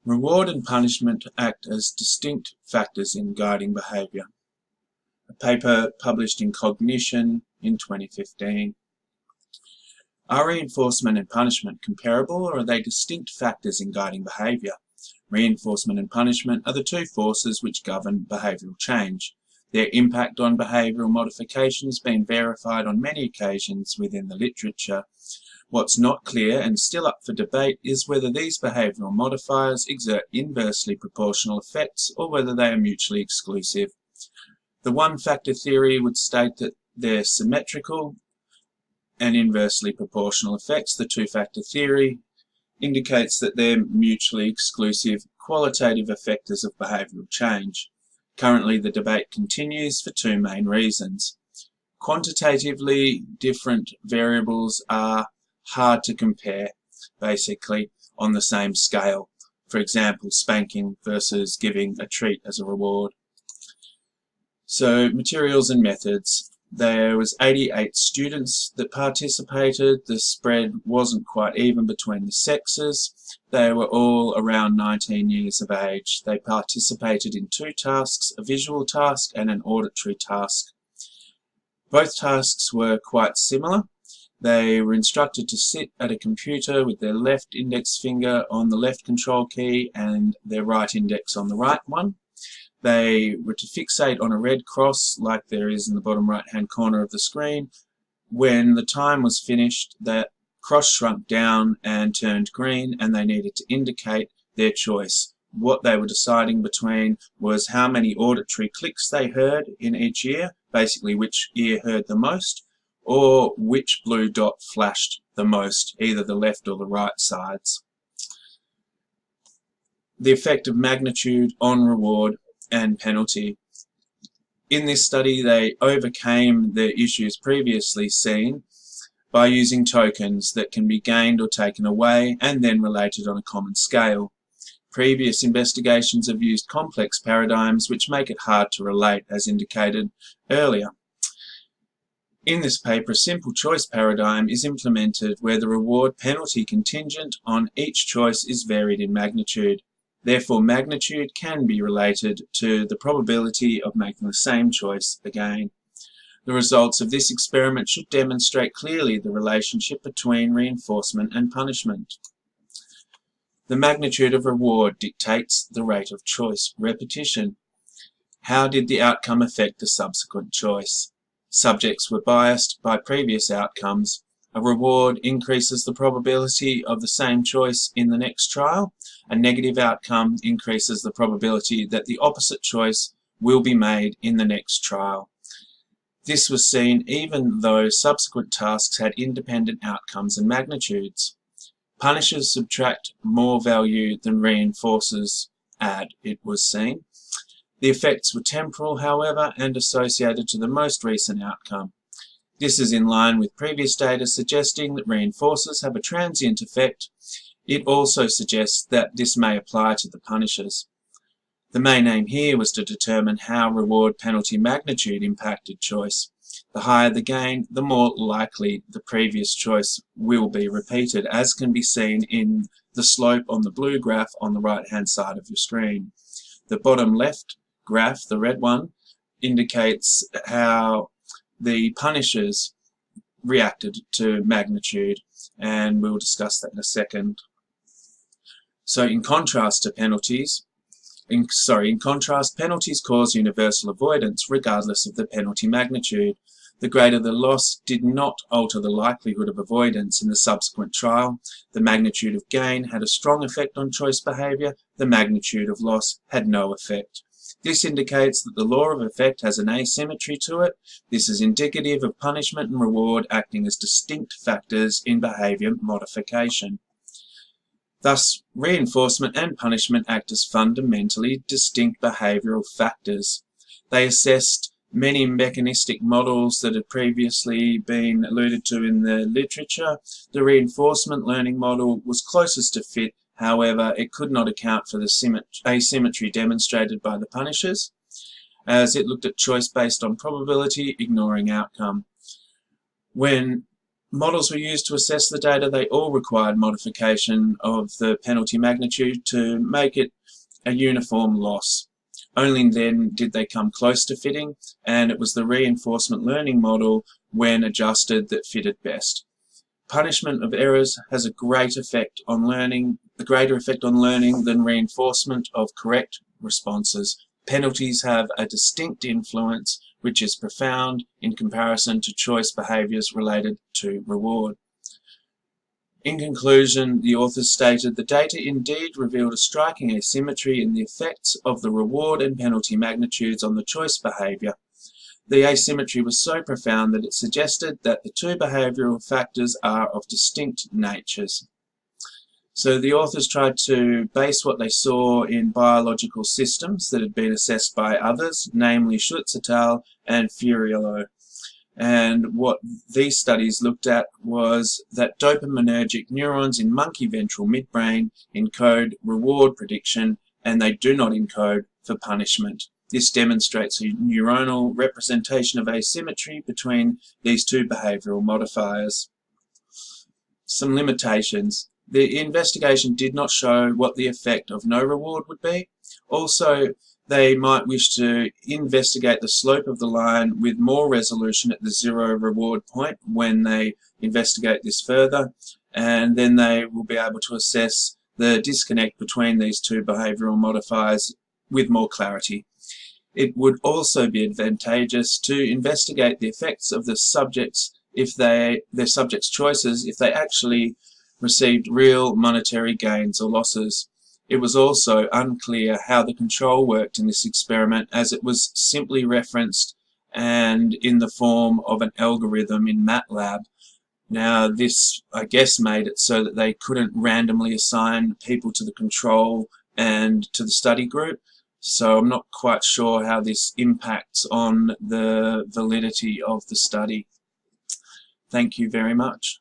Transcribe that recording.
Reward and punishment act as distinct factors in guiding behaviour. A paper published in Cognition in 2015. Are reinforcement and punishment comparable, or are they distinct factors in guiding behaviour? Reinforcement and punishment are the two forces which govern behavioural change. Their impact on behavioural modification has been verified on many occasions within the literature. What's not clear and still up for debate is whether these behavioural modifiers exert inversely proportional effects or whether they are mutually exclusive. The one-factor theory would state that they're symmetrical and inversely proportional effects. The two-factor theory indicates that they're mutually exclusive qualitative effectors of behavioural change. Currently, the debate continues for two main reasons. Quantitatively, different variables are hard to compare, basically, on the same scale. For example, spanking versus giving a treat as a reward. So, materials and methods. There was 88 students that participated. The spread wasn't quite even between the sexes. They were all around 19 years of age. They participated in two tasks, a visual task and an auditory task. Both tasks were quite similar. They were instructed to sit at a computer with their left index finger on the left control key and their right index on the right one. They were to fixate on a red cross like there is in the bottom right hand corner of the screen. When the time was finished, that cross shrunk down and turned green, and they needed to indicate their choice. What they were deciding between was how many auditory clicks they heard in each ear, basically which ear heard the most, or which blue dot flashed the most, either the left or the right sides. The effect of magnitude on reward and penalty. In this study, they overcame the issues previously seen by using tokens that can be gained or taken away and then related on a common scale. Previous investigations have used complex paradigms which make it hard to relate, as indicated earlier. In this paper, a simple choice paradigm is implemented where the reward-penalty contingent on each choice is varied in magnitude. Therefore, magnitude can be related to the probability of making the same choice again. The results of this experiment should demonstrate clearly the relationship between reinforcement and punishment. The magnitude of reward dictates the rate of choice repetition. How did the outcome affect the subsequent choice? Subjects were biased by previous outcomes. A reward increases the probability of the same choice in the next trial. A negative outcome increases the probability that the opposite choice will be made in the next trial. This was seen even though subsequent tasks had independent outcomes and magnitudes. Punishers subtract more value than reinforcers add, it was seen. The effects were temporal, however, and associated to the most recent outcome. This is in line with previous data suggesting that reinforcers have a transient effect. It also suggests that this may apply to the punishers. The main aim here was to determine how reward-penalty magnitude impacted choice. The higher the gain, the more likely the previous choice will be repeated, as can be seen in the slope on the blue graph on the right-hand side of your screen. The bottom left graph, the red one, indicates how the punishers reacted to magnitude, and we'll discuss that in a second. So in contrast, penalties cause universal avoidance regardless of the penalty magnitude. The greater the loss did not alter the likelihood of avoidance in the subsequent trial. The magnitude of gain had a strong effect on choice behaviour. The magnitude of loss had no effect. This indicates that the law of effect has an asymmetry to it. This is indicative of punishment and reward acting as distinct factors in behaviour modification. Thus, reinforcement and punishment act as fundamentally distinct behavioural factors. They assessed many mechanistic models that had previously been alluded to in the literature. The reinforcement learning model was closest to fit. However, it could not account for the asymmetry demonstrated by the punishers, as it looked at choice based on probability, ignoring outcome. When Models were used to assess the data. They all required modification of the penalty magnitude to make it a uniform loss. Only then did they come close to fitting, and it was the reinforcement learning model, when adjusted, that fitted best. Punishment of errors has a greater effect on learning than reinforcement of correct responses. Penalties have a distinct influence which is profound in comparison to choice behaviours related to reward. In conclusion, the authors stated the data indeed revealed a striking asymmetry in the effects of the reward and penalty magnitudes on the choice behaviour. The asymmetry was so profound that it suggested that the two behavioural factors are of distinct natures. So the authors tried to base what they saw in biological systems that had been assessed by others, namely Schutz et al. And Furiello. And what these studies looked at was that dopaminergic neurons in monkey ventral midbrain encode reward prediction, and they do not encode for punishment. This demonstrates a neuronal representation of asymmetry between these two behavioural modifiers. Some limitations. The investigation did not show what the effect of no reward would be. Also, they might wish to investigate the slope of the line with more resolution at the zero reward point when they investigate this further, and then they will be able to assess the disconnect between these two behavioural modifiers with more clarity. It would also be advantageous to investigate the effects of the subjects their subjects' choices if they actually received real monetary gains or losses. It was also unclear how the control worked in this experiment, as it was simply referenced and in the form of an algorithm in MATLAB. Now, this, I guess, made it so that they couldn't randomly assign people to the control and to the study group. So I'm not quite sure how this impacts on the validity of the study. Thank you very much.